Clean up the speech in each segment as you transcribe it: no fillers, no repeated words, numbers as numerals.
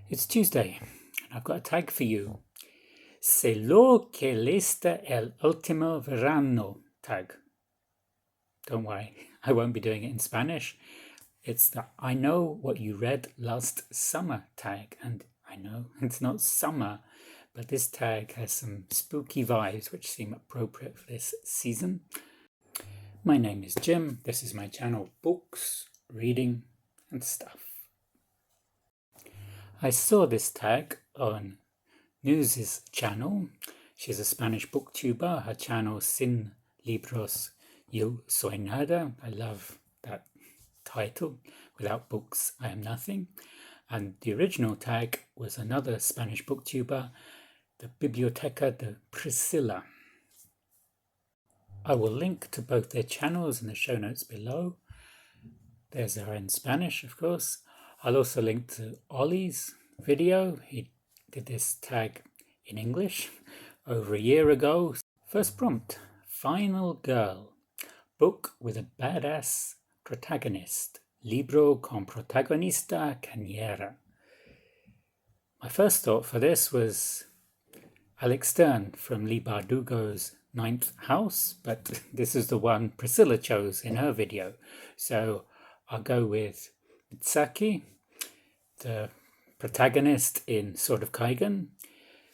It's Tuesday, and I've got a tag for you. C'est lo que leíste el último verano tag. Don't worry, I won't be doing it in Spanish. It's the I know what you read last summer tag, and I know it's not summer, but this tag has some spooky vibes which seem appropriate for this season. My name is Jim. This is my channel, Books, Reading and Stuff. I saw this tag on Neus's channel. She's a Spanish booktuber. Her channel, Sin Libros Yo Soy Nada. I love that title. Without books, I am nothing. And the original tag was another Spanish booktuber, the Biblioteca de Priscilla. I will link to both their channels in the show notes below. There's her in Spanish, of course. I'll also link to Ollie's video. He did this tag in English over a year ago. First prompt, Final Girl, book with a badass protagonist. Libro con protagonista, cañera. My first thought for this was Alex Stern from Lee Bardugo's Ninth House, but this is the one Priscilla chose in her video. So I'll go with Mitsuki, the protagonist in Sword of Kaigen.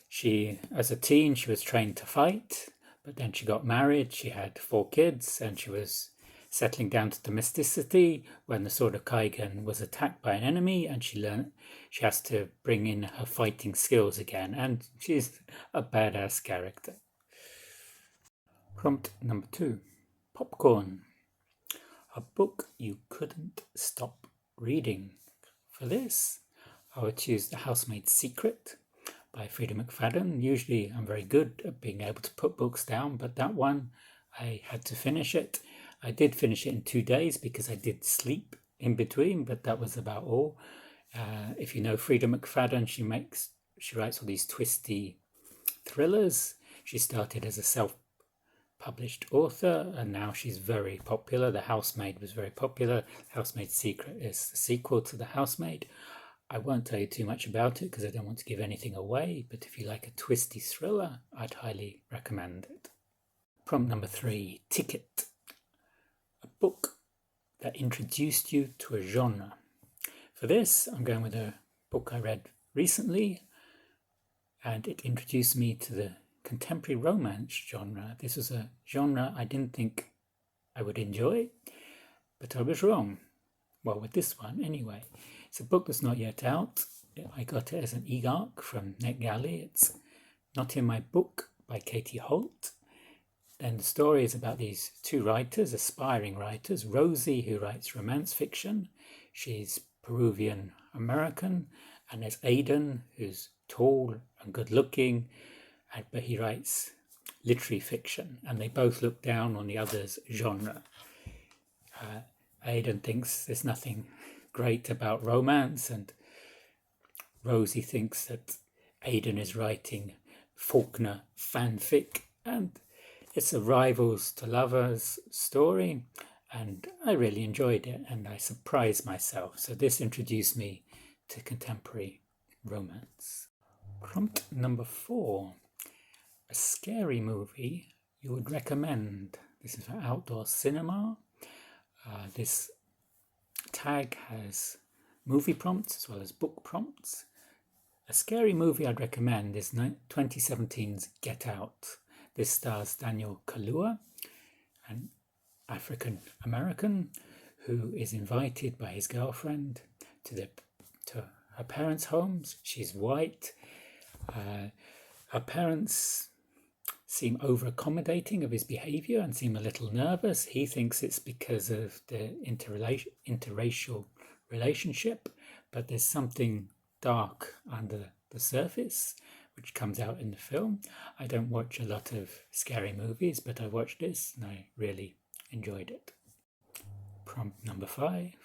She, as a teen, she was trained to fight, but then she got married, she had 4 kids, and she was settling down to domesticity when the Sword of Kaigen was attacked by an enemy, and she learned she has to bring in her fighting skills again, and she's a badass character. Prompt number 2, Popcorn, a book you couldn't stop reading. For this, I would choose The Housemaid's Secret by Frida McFadden. Usually I'm very good at being able to put books down, but that one, I had to finish it. I did finish it in 2 days because I did sleep in between, but that was about all. If you know Frida McFadden, she writes all these twisty thrillers. She started as a self-published author, and now she's very popular. The Housemaid was very popular. Housemaid's Secret is the sequel to The Housemaid. I won't tell you too much about it because I don't want to give anything away, but if you like a twisty thriller, I'd highly recommend it. Prompt number 3, Ticket, a book that introduced you to a genre. For this, I'm going with a book I read recently, and it introduced me to the contemporary romance genre. This was a genre I didn't think I would enjoy, but I was wrong. Well, with this one anyway. It's a book that's not yet out. I got it as an e-arc from NetGalley. It's Not in My Book by Katie Holt. And the story is about these 2 writers, aspiring writers. Rosie, who writes romance fiction. She's Peruvian American. And there's Aidan, who's tall and good looking, but he writes literary fiction. And they both look down on the other's genre. Aidan thinks there's nothing great about romance, and Rosie thinks that Aidan is writing Faulkner fanfic, and it's a rivals to lovers story, and I really enjoyed it, and I surprised myself. So this introduced me to contemporary romance. Prompt number 4, a scary movie you would recommend. This is for outdoor cinema. This tag has movie prompts as well as book prompts. A scary movie I'd recommend is 2017's Get Out. This stars Daniel Kaluuya, an African American who is invited by his girlfriend to her parents' homes. She's white. Her parents seem over-accommodating of his behaviour and seem a little nervous. He thinks it's because of the interracial relationship, but there's something dark under the surface which comes out in the film. I don't watch a lot of scary movies, but I watched this and I really enjoyed it. Prompt number 5.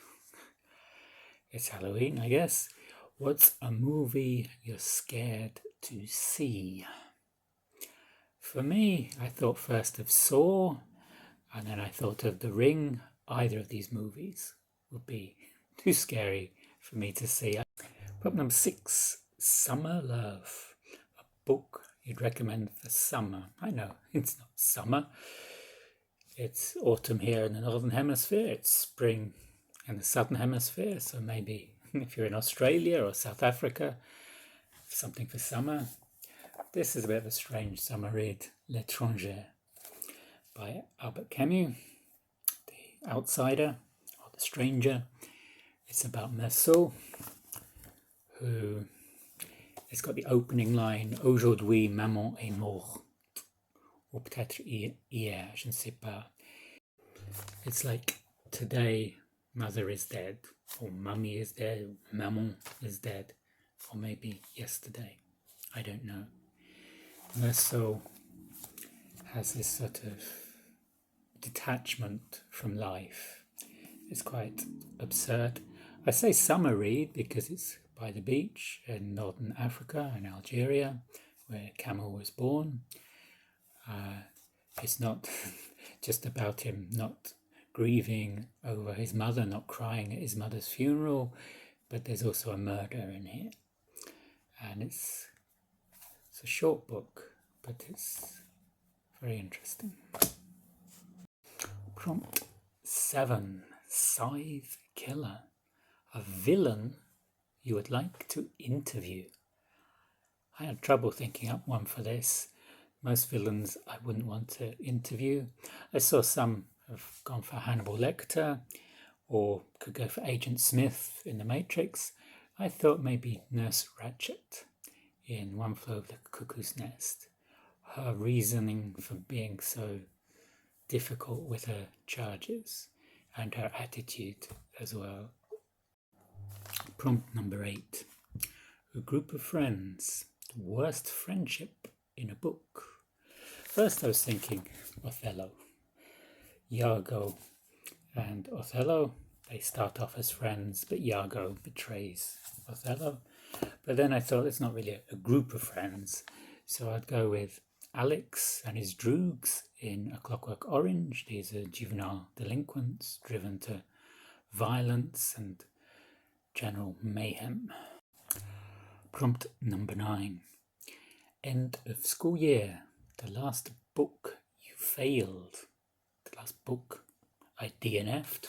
It's Halloween, I guess. What's a movie you're scared to see? For me, I thought first of Saw, and then I thought of The Ring. Either of these movies would be too scary for me to see. Prop number 6, Summer Love, a book you'd recommend for summer. I know, it's not summer. It's autumn here in the Northern Hemisphere. It's spring in the Southern Hemisphere. So maybe if you're in Australia or South Africa, something for summer. This is a bit of a strange summer read, L'étranger, by Albert Camus, the outsider or the stranger. It's about Meursault, who has got the opening line, Aujourd'hui, maman est morte. Or peut-être hier, je ne sais pas. It's like, today, mother is dead, or mummy is dead, maman is dead, or maybe yesterday. I don't know. Meursault has this sort of detachment from life. It's quite absurd. I say summer read because it's by the beach in northern Africa and Algeria, where Camus was born. It's not just about him not grieving over his mother, not crying at his mother's funeral, but there's also a murder in here. And it's a short book, but it's very interesting. Prompt 7, Scythe Killer, a villain you would like to interview. I had trouble thinking up one for this. Most villains I wouldn't want to interview. I saw some have gone for Hannibal Lecter, or could go for Agent Smith in The Matrix. I thought maybe Nurse Ratched in One Flew Over the Cuckoo's Nest. Her reasoning for being so difficult with her charges and her attitude as well. Prompt number 8. A group of friends. The worst friendship in a book. First I was thinking Othello. Iago and Othello, they start off as friends, but Iago betrays Othello. But then I thought it's not really a group of friends, so I'd go with Alex and his droogs in A Clockwork Orange. These are juvenile delinquents driven to violence and general mayhem. Prompt number 9. End of school year. The last book you failed. The last book I DNF'd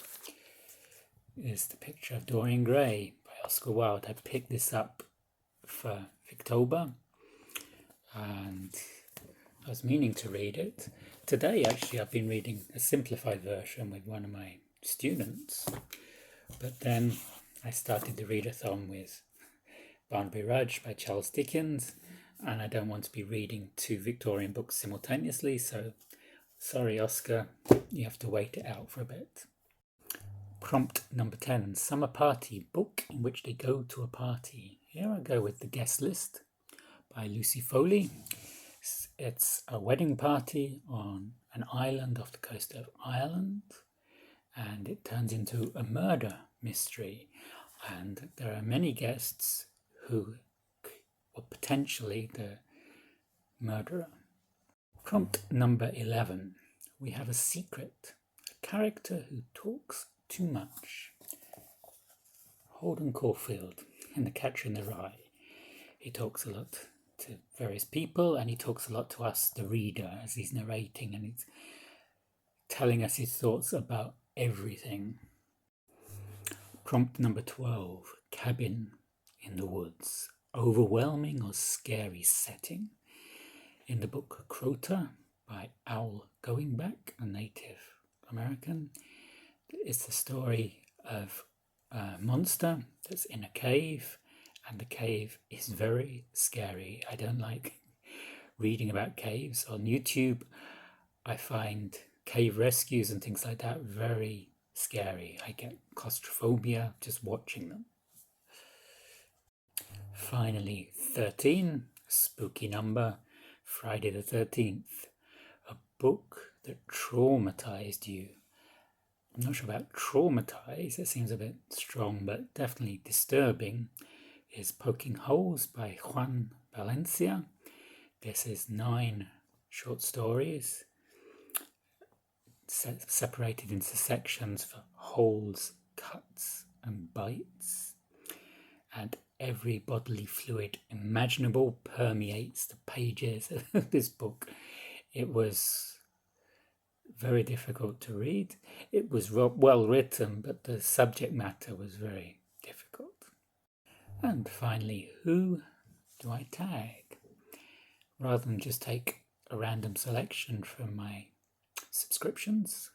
is The Picture of Dorian Gray by Oscar Wilde. I picked this up for Victober and I was meaning to read it. Today actually I've been reading a simplified version with one of my students, but then I started the readathon with Barnaby Rudge by Charles Dickens, and I don't want to be reading 2 Victorian books simultaneously, so sorry Oscar, you have to wait it out for a bit. Prompt number 10, Summer Party, book in which they go to a party. Here I go with The Guest List by Lucy Foley. It's a wedding party on an island off the coast of Ireland, and it turns into a murder mystery, and there are many guests who were potentially the murderer. Prompt number 11. We have a secret. A character who talks too much. Holden Caulfield in The Catcher in the Rye. He talks a lot to various people, and he talks a lot to us, the reader, as he's narrating, and he's telling us his thoughts about everything. Prompt number 12. Cabin in the Woods. Overwhelming or scary setting. In the book Crota by Owl Goingback, a Native American, it's the story of a monster that's in a cave, and the cave is very scary. I don't like reading about caves. On YouTube, I find cave rescues and things like that very scary. I get claustrophobia just watching them. Finally, 13, spooky number, Friday the 13th, a book that traumatized you. I'm not sure about traumatized, it seems a bit strong, but definitely disturbing, is Poking Holes by Juan Valencia. This is 9 short stories separated into sections for holes, cuts and bites. And every bodily fluid imaginable permeates the pages of this book. It was very difficult to read. It was well written, but the subject matter was very difficult. And finally, who do I tag? Rather than just take a random selection from my subscriptions,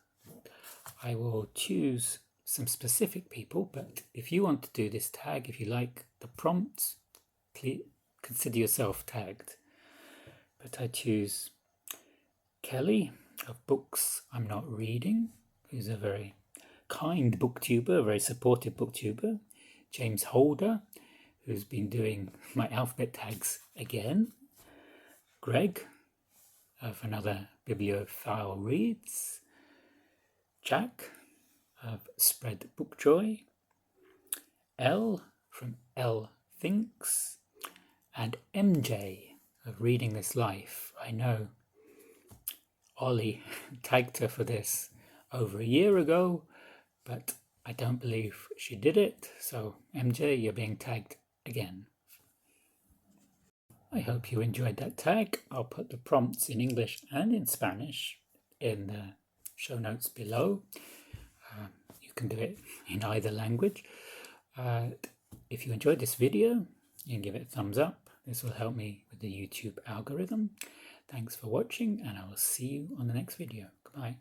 I will choose some specific people, but if you want to do this tag, if you like the prompts, please consider yourself tagged. But I choose Kelly of Books I'm Not Reading, who's a very kind booktuber, a very supportive booktuber. James Holder, who's been doing my alphabet tags again. Greg of Another Bibliophile Reads. Jack of Spread Book Joy. Elle from Elle Thinks. And MJ of Reading This Life. I know Ollie tagged her for this over a year ago, but I don't believe she did it. So MJ, you're being tagged again. I hope you enjoyed that tag. I'll put the prompts in English and in Spanish in the show notes below. You can do it in either language. If you enjoyed this video, you can give it a thumbs up. This will help me with the YouTube algorithm. Thanks for watching, and I will see you on the next video. Goodbye.